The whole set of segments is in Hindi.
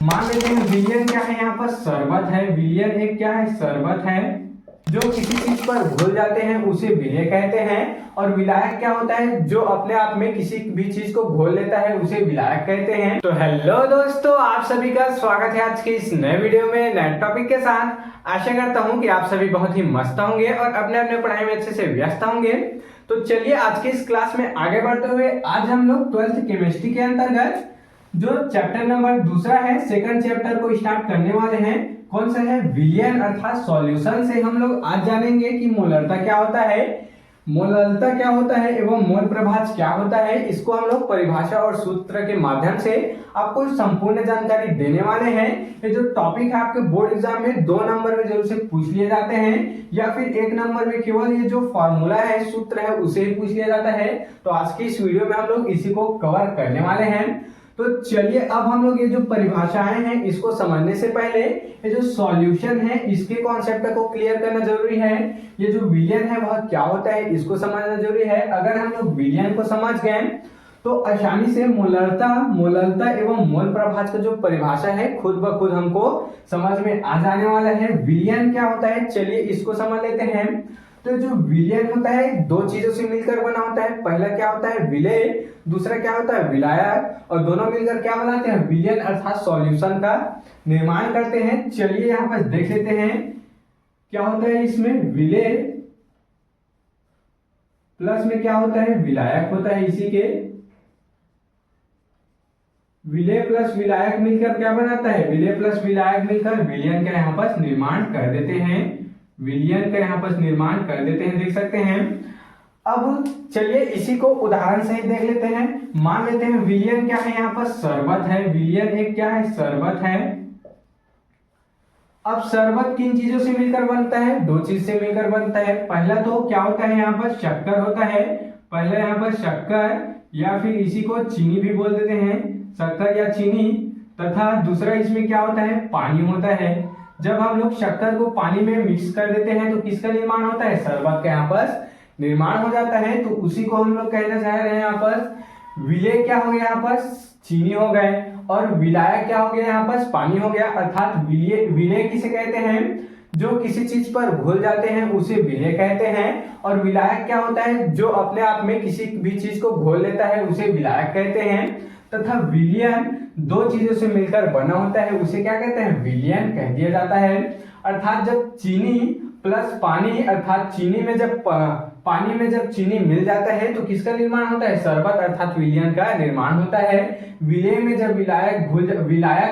मान लेते हैं विलयन क्या है, यहाँ पर शरबत है। विलयन एक क्या है, शरबत है। जो किसी चीज पर घुल जाते हैं उसे विलय कहते हैं। और विलायक क्या होता है, जो अपने आप में किसी भी चीज को घोल लेता है उसे विलायक कहते हैं। तो हेलो दोस्तों, आप सभी का स्वागत है आज के इस नए वीडियो में नए टॉपिक के साथ। आशा करता हूँ कि आप सभी बहुत ही मस्त होंगे और अपने अपने पढ़ाई में अच्छे से व्यस्त होंगे। तो चलिए आज के इस क्लास में आगे बढ़ते हुए आज हम लोग 12th केमिस्ट्री के अंतर्गत जो चैप्टर नंबर दूसरा है, सेकंड चैप्टर को स्टार्ट करने वाले हैं। कौन सा है, विलयन अर्थात सॉल्यूशन से हम लोग आज जानेंगे कि मोलरता क्या होता है, मोलरता क्या होता है एवं मोल प्रभाज क्या होता है। इसको हम लोग परिभाषा और सूत्र के माध्यम से आपको संपूर्ण जानकारी देने वाले हैं। ये जो टॉपिक है आपके बोर्ड एग्जाम में 2 नंबर में जरूर से पूछ लिए जाते हैं, या फिर 1 नंबर में केवल ये जो फॉर्मूला है, सूत्र है, उसे ही पूछ लिया जाता है। तो आज की इस वीडियो में हम लोग इसी को कवर करने वाले हैं। तो चलिए अब हम लोग ये जो परिभाषाएं हैं इसको समझने से पहले ये जो सॉल्यूशन है इसके कॉन्सेप्ट को क्लियर करना जरूरी है। ये जो विलयन है वह क्या होता है इसको समझना जरूरी है। अगर हम लोग विलयन को समझ गए तो आसानी से मोलरता एवं मोल प्रभाज का जो परिभाषा है खुद ब खुद हमको समझ में आ जाने वाला है। विलयन क्या होता है चलिए इसको समझ लेते हैं। तो जो विलयन होता है 2 चीजों से मिलकर बना होता है। पहला क्या होता है, विलेय, दूसरा क्या होता है, विलायक। और दोनों मिलकर क्या बनाते हैं, विलयन अर्थात सॉल्यूशन का निर्माण करते हैं। चलिए यहाँ पर देख लेते हैं क्या होता है। इसमें विलेय प्लस में क्या होता है, विलायक होता है। इसी के विलेय प्लस विलायक मिलकर क्या बनाता है, विलेय प्लस विलायक मिलकर विलयन का यहाँ पर निर्माण कर देते हैं। विलयन का यहाँ पर निर्माण कर देते हैं, देख सकते हैं। अब चलिए इसी को उदाहरण सहित देख लेते हैं। मान लेते हैं विलयन क्या है, यहाँ पर शरबत है। विलयन एक क्या है, शरबत है। अब शरबत किन चीजों से मिलकर बनता है, 2 चीज से मिलकर बनता है। पहला तो क्या होता है, यहाँ पर शक्कर होता है। पहला यहाँ पर शक्कर या फिर इसी को चीनी भी बोल देते हैं, शक्कर या चीनी। तथा दूसरा इसमें क्या होता है, पानी होता है। जब हम लोग शक्कर को पानी में मिक्स कर देते हैं तो किसका निर्माण होता है, शरबत का यहाँ पर निर्माण हो जाता है। तो उसी को हम लोग कहना चाह रहे हैं यहाँ पर विलेय क्या हो गया, यहाँ पर चीनी हो गए, और विलायक क्या हो गया, यहाँ पर पानी हो गया। अर्थात विलेय किसे कहते हैं, जो किसी चीज पर घुल जाते हैं उसे विलेय कहते हैं। और विलायक क्या होता है, जो अपने आप में किसी भी चीज को घोल लेता है उसे विलायक कहते हैं। तथा विलयन 2 चीजों से मिलकर बना होता है, उसे क्या कहते हैं, विलयन कह दिया जाता है। अर्थात जब चीनी प्लस पानी अर्थात चीनी में जब पानी में जब चीनी मिल जाता है तो किसका निर्माण होता है, शरबत अर्थात विलयन का निर्माण होता है। विलेय में जब विलायक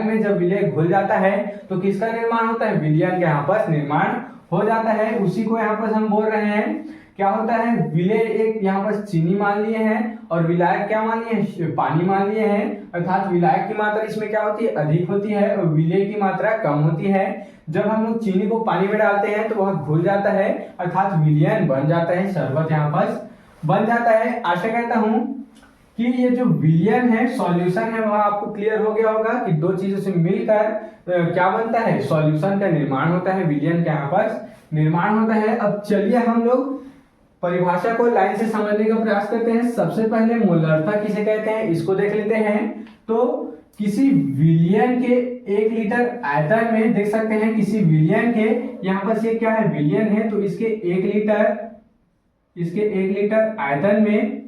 में जब विलेय घुल जाता है तो किसका निर्माण होता है, विलयन का यहाँ पर निर्माण हो जाता है। उसी को यहाँ पर हम बोल रहे हैं क्या होता है, विलेय एक यहाँ पर चीनी मान लिए हैं और विलायक क्या मान लिए हैं, पानी मान लिए हैं। अर्थात विलायक की मात्रा इसमें क्या होती है, अधिक होती है, और विलेय की मात्रा कम होती है। जब हम लोग चीनी को पानी में डालते हैं तो वह घुल जाता है, अर्थात विलयन बन जाता है, शरबत यहाँ पर बन जाता है। आशा करता हूँ कि ये जो विलयन है, सॉल्यूशन है, वह आपको क्लियर हो गया होगा कि 2 चीजों से मिलकर क्या बनता है, सॉल्यूशन का निर्माण होता है, विलयन का यहाँ पर निर्माण होता है। अब चलिए हम लोग परिभाषा को लाइन से समझने का प्रयास करते हैं। सबसे पहले मोलरता किसे कहते हैं इसको देख लेते हैं। तो किसी विलयन के 1 लीटर आयतन में देख सकते हैं, किसी विलयन के यहाँ पर ये क्या है, विलयन है, तो इसके 1 लीटर आयतन में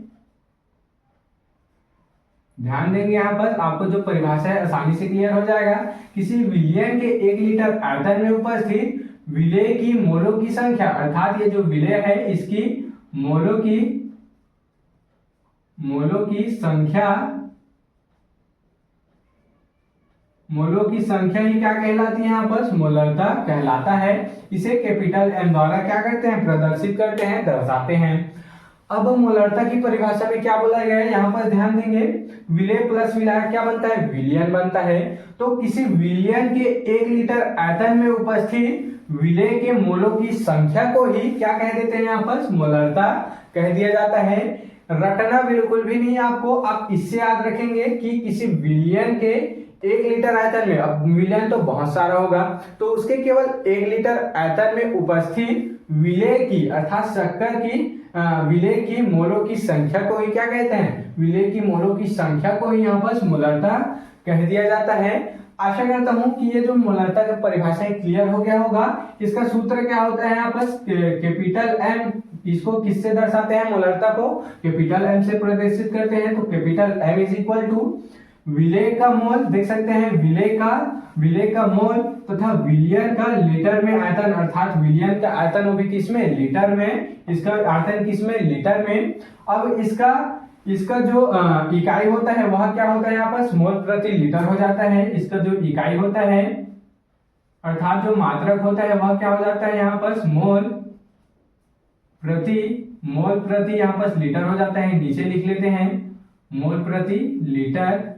ध्यान देंगे, यहाँ पर आपको जो परिभाषा है आसानी से क्लियर हो जाएगा। किसी विलयन के 1 लीटर आयतन में उपस्थित विलेय की मोलों की संख्या, अर्थात ये जो विलेय है इसकी मोलों की संख्या ही क्या कहलाती है, यहाँ पर मोलरता कहलाता है। इसे कैपिटल M द्वारा क्या करते हैं, प्रदर्शित करते हैं, दर्शाते हैं। अब मोलरता की परिभाषा में क्या बोला गया है, यहाँ पर ध्यान देंगे, विलेय प्लस विलायक क्या बनता है, विलयन बनता है। तो किसी विलयन के 1 लीटर आयतन में उपस्थित विलेय के मोलों की संख्या को ही क्या कह देते हैं, यहाँ पर मोलरता कह दिया जाता है। रटना बिल्कुल भी नहीं आपको, आप इससे याद रखेंगे कि किसी विलयन के 1 लीटर आयतन में, अब विलयन तो बहुत सारा होगा, तो उसके केवल 1 लीटर आयतन में उपस्थित विलेय की अर्थात शक्कर की विलेय की मोलों की संख्या को ही क्या कहते हैं, विलेय की मोलों की संख्या को ही यहाँ पर मोलरता कह दिया जाता है। आशा करता हूँ कि ये जो मोलरता का परिभाषा है क्लियर हो गया होगा। इसका सूत्र क्या होता है यहाँ पर, कैपिटल एम, इसको किससे दर्शाते हैं, मोलरता को कैपिटल एम से प्रदर्शित करते हैं। तो capital M is equal to विलेय का मोल, देख सकते हैं विलेय का मोल तथा विलियन का लीटर में आयतन, अर्थात विलियन का आयतन वो भी किसमें, लीटर में, इसका आयतन किसमें, लीटर में। अब इसका जो इकाई होता है वह क्या होता है यहाँ पर, मोल प्रति लीटर हो जाता है। इसका जो इकाई होता है अर्थात जो मात्रक होता है वह क्या हो जाता है यहाँ पर, मोल प्रति यहाँ पर लीटर हो जाता है। नीचे लिख लेते हैं मोल प्रति लीटर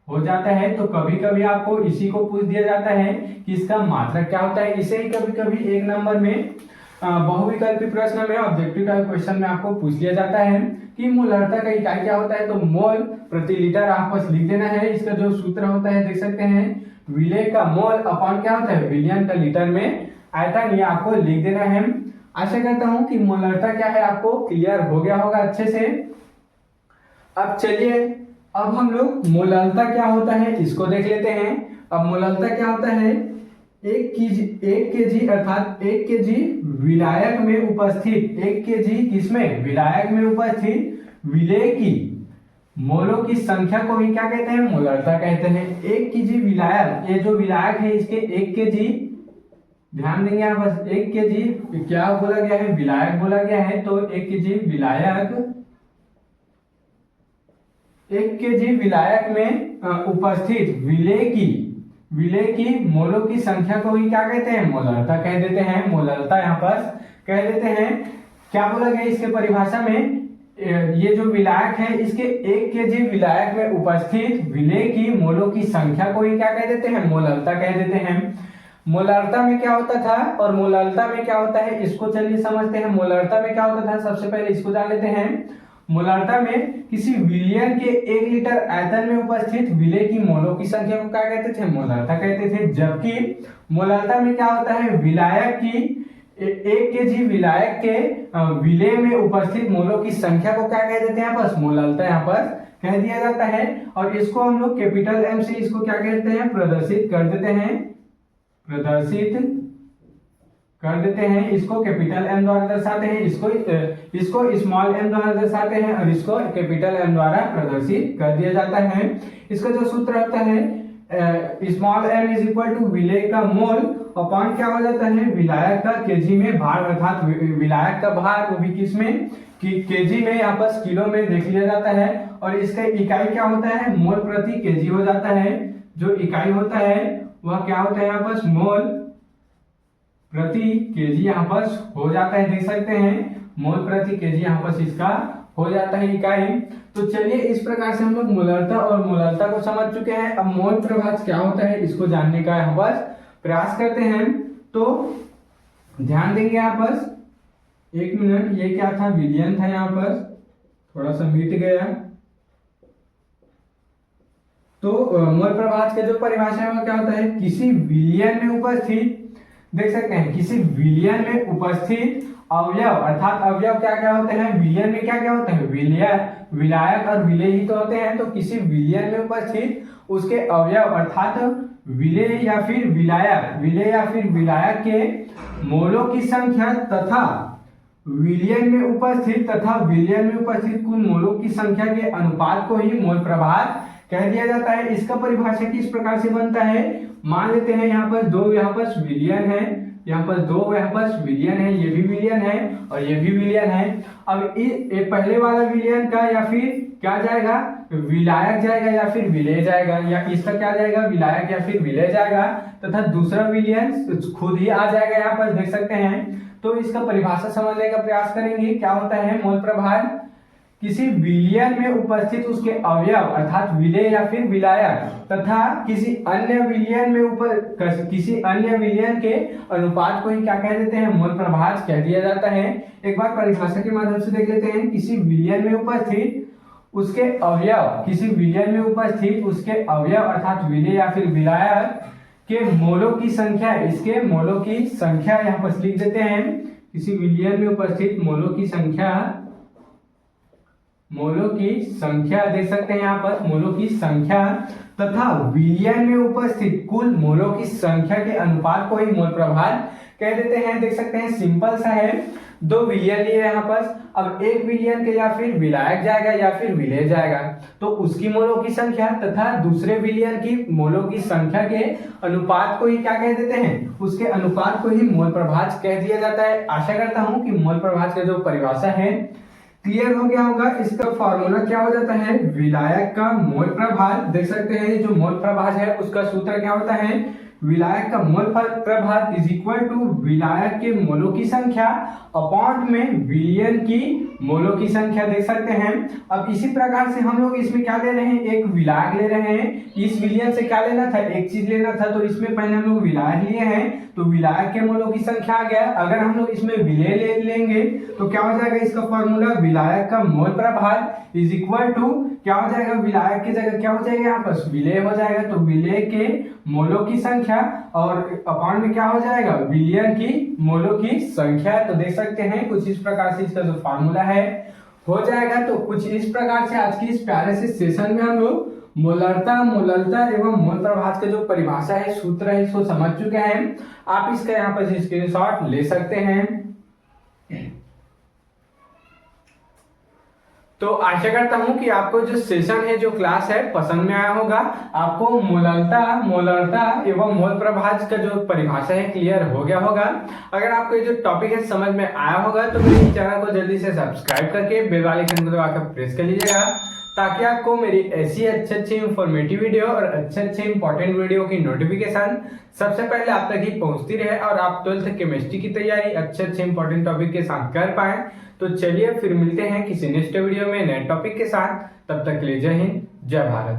हो जाता है। तो कभी कभी आपको इसी को पूछ दिया जाता है कि इसका मात्रक क्या होता है। इसे ही कभी कभी एक नंबर में बहुविकल्पी प्रश्न में, ऑब्जेक्टिव टाइप क्वेश्चन में आपको पूछ लिया जाता है कि मोलरता का इकाई क्या होता है। तो मोल प्रति लीटर आप बस लिख देना है। इसका जो सूत्र होता है देख सकते हैं विलेय का मोल अपॉन क्या होता है, विलियन का लीटर में आयतन, ये आपको लिख देना है। आशा करता हूं कि मोलरता क्या है आपको क्लियर हो गया होगा अच्छे से। अब चलिए अब हम लोग मोलरता क्या होता है इसको देख लेते हैं। अब मोलरता क्या होता है, 1 केजी अर्थात 1 केजी विलायक में उपस्थित, 1 केजी किसमें, विलायक में उपस्थित विलेय की मोलों की संख्या को ही क्या कहते हैं, मोलरता कहते हैं। 1 केजी विलायक, ये जो विलायक है इसके 1 केजी, ध्यान देंगे आप बस, 1 केजी क्या बोला गया है, विलायक बोला गया है। तो 1 केजी विलायक, 1 केजी विलायक में उपस्थित विलेय की मोलों की संख्या को ही क्या कहते हैं, मोलरता कह देते हैं। मोलरता यहाँ पर कह देते हैं। क्या बोला गया इसके परिभाषा में, ये जो विलायक है इसके 1 केजी विलायक में उपस्थित विलेय की मोलों की संख्या को ही क्या कह देते हैं, मोलरता कह देते हैं। मोलरता में क्या होता था और मोलरता में क्या होता है इसको चलिए समझते हैं। मोलरता में क्या होता था, सबसे पहले इसको जान लेते हैं। मोलरता में किसी विलियन के 1 लीटर आयतन में उपस्थित विलेय की मोलों की संख्या को क्या कहते थे, मोलरता कहते थे। जबकि मोलरता में क्या होता है, विलायक की 1 केजी विलायक के विलेय में उपस्थित मोलों की संख्या को क्या कह देते हैं, बस मोलरता यहाँ पर कह दिया जाता है। और इसको हम लोग कैपिटल एम से इसको क्या कहते हैं, प्रदर्शित कर देते हैं। इसको कैपिटल एम द्वारा दर्शाते हैं, इसको स्मॉल एम द्वारा दर्शाते हैं और इसको कैपिटल एम द्वारा प्रदर्शित कर दिया जाता है। इसका जो सूत्र होता है small M is equal to विलेय का मोल अपॉन क्या हो जाता है, विलायक का केजी में भार, अर्थात विलायक का भार वो भी किसमें, केजी में, यहाँ पर किलो में देख लिया जाता है। और इसका इकाई क्या होता है, मोल प्रति केजी हो जाता है। जो इकाई होता है वह क्या होता है यहाँ पर, मोल प्रति केजी यहाँ पर हो जाता है, देख सकते हैं मोल प्रति केजी यहाँ पर इसका हो जाता है इकाई। तो चलिए इस प्रकार से हम लोग मोलरता और मोलरता को समझ चुके हैं। अब मोल प्रभाज क्या होता है इसको जानने का यहाँ पर प्रयास करते हैं। तो ध्यान देंगे यहाँ पर, 1 मिनट, ये क्या था, विलियन था, यहाँ पर थोड़ा सा मिट गया। तो मोल प्रभाज का जो परिभाषा है वो क्या होता है, किसी विलियन में उपस्थित, देख सकते हैं किसी विलियन में उपस्थित अवयव, अर्थात अवयव क्या क्या होते हैं, विलियन में क्या क्या होते हैं, विलायक और विलेय ही तो होते हैं। तो किसी विलियन में उपस्थित उसके अवयव अर्थात विलेय या फिर विलायक के मोलों की संख्या तथा विलियन में उपस्थित कुल मोलों की संख्या के अनुपात को ही मोल प्रभाज कह दिया जाता है। इसका परिभाषा किस प्रकार से बनता है, मान लेते हैं यहाँ पर 2 यहाँ पर विलियन है, यहाँ पर 2 यहाँ पर विलियन है, ये भी विलियन है और ये भी विलियन है। अब पहले वाला विलियन का या फिर क्या जाएगा, विलायक जाएगा या फिर विलेय जाएगा, या इसका क्या जाएगा, विलायक या फिर विलेय जाएगा, तथा दूसरा विलियन खुद ही आ जाएगा, यहाँ पर देख सकते हैं। तो इसका परिभाषा समझने का प्रयास करेंगे। क्या होता है मोल प्रभाज, किसी विलियन में उपस्थित उसके अवयव अर्थात विलेय या फिर विलायक तथा किसी अन्य विलियन के अनुपात को ही क्या कह देते हैं, मोल प्रभाज कह दिया जाता है। एक बार परिभाषा के माध्यम से देख लेते हैं। किसी विलियन में उपस्थित उसके अवयव अर्थात विलेय या फिर विलायक के मोलों की संख्या, इसके मोलों की संख्या यहाँ पर लिख देते हैं। किसी विलियन में उपस्थित मोलों की संख्या मोलों की संख्या देख सकते हैं यहाँ पर मोलों की संख्या तथा विलयन में उपस्थित कुल मोलों की संख्या के अनुपात को ही मोल प्रभार कह देते हैं। देख सकते हैं सिंपल सा है, 2 विलयन लिए यहाँ पर। अब एक विलयन के या फिर विलायक जाएगा या फिर विलेय जाएगा, तो उसकी मोलों की संख्या तथा दूसरे विलयन की मोलों की संख्या के अनुपात को ही क्या कह देते हैं, उसके अनुपात को ही मोल प्रभाज कह दिया जाता है। आशा करता हूं कि मोल प्रभाज का जो परिभाषा है क्लियर हो गया होगा। इसका फॉर्मूला क्या हो जाता है, विलायक का मोल प्रभाज। देख सकते हैं जो मोल प्रभाज है उसका सूत्र क्या होता है, विलायक का मोल प्रभाज इज इक्वल टू विलायक के मोलों की संख्या अपॉन में विलयन की मोलों की संख्या। देख सकते हैं। अब इसी प्रकार से हम लोग इसमें क्या ले रहे हैं, एक विलायक ले रहे हैं। इस विलयन से क्या लेना था, एक चीज लेना था, तो इसमें पहले हम लोग विलायक लिए हैं तो विलायक के मोलों की संख्या आ गया। अगर हम लोग इसमें विलेय ले लेंगे तो क्या हो जाएगा, इसका फॉर्मूला विलायक का मोल प्रभाज इज इक्वल टू क्या हो जाएगा, विलायक की जगह क्या हो जाएगा यहाँ पर विलेय हो जाएगा, तो विलेय के मोलों की संख्या और अपॉन में क्या हो जाएगा, विलयन की मोलों की संख्या। तो देख सकते हैं कुछ इस प्रकार से इसका जो फॉर्मूला है हो जाएगा। तो कुछ इस प्रकार से आज की इस प्यारे से सेशन में हम लोग मोलरता एवं मोल प्रभाज का जो परिभाषा है, सूत्र है, इसको समझ चुके हैं। आप इसका यहाँ पर स्क्रीनशॉट ले सकते हैं। तो आशा करता हूं कि आपको जो सेशन है, जो क्लास है, पसंद में आया होगा। आपको मोलरता एवं मोल प्रभाज का जो परिभाषा है क्लियर हो गया होगा। अगर आपको ये जो टॉपिक है समझ में आया होगा तो मेरे चैनल को जल्दी से सब्सक्राइब करके बेल वाले आइकन को दबाकर प्रेस कर लीजिएगा, ताकि आपको मेरी ऐसी अच्छे इंफॉर्मेटिव वीडियो और अच्छे इंपॉर्टेंट वीडियो की नोटिफिकेशन सबसे पहले आप तक ही पहुंचती रहे और आप 12th केमिस्ट्री की तैयारी अच्छे इंपॉर्टेंट टॉपिक के साथ कर पाए। तो चलिए फिर मिलते हैं किसी नेक्स्ट वीडियो में नए टॉपिक के साथ। तब तक के लिए जय हिंद, जय भारत।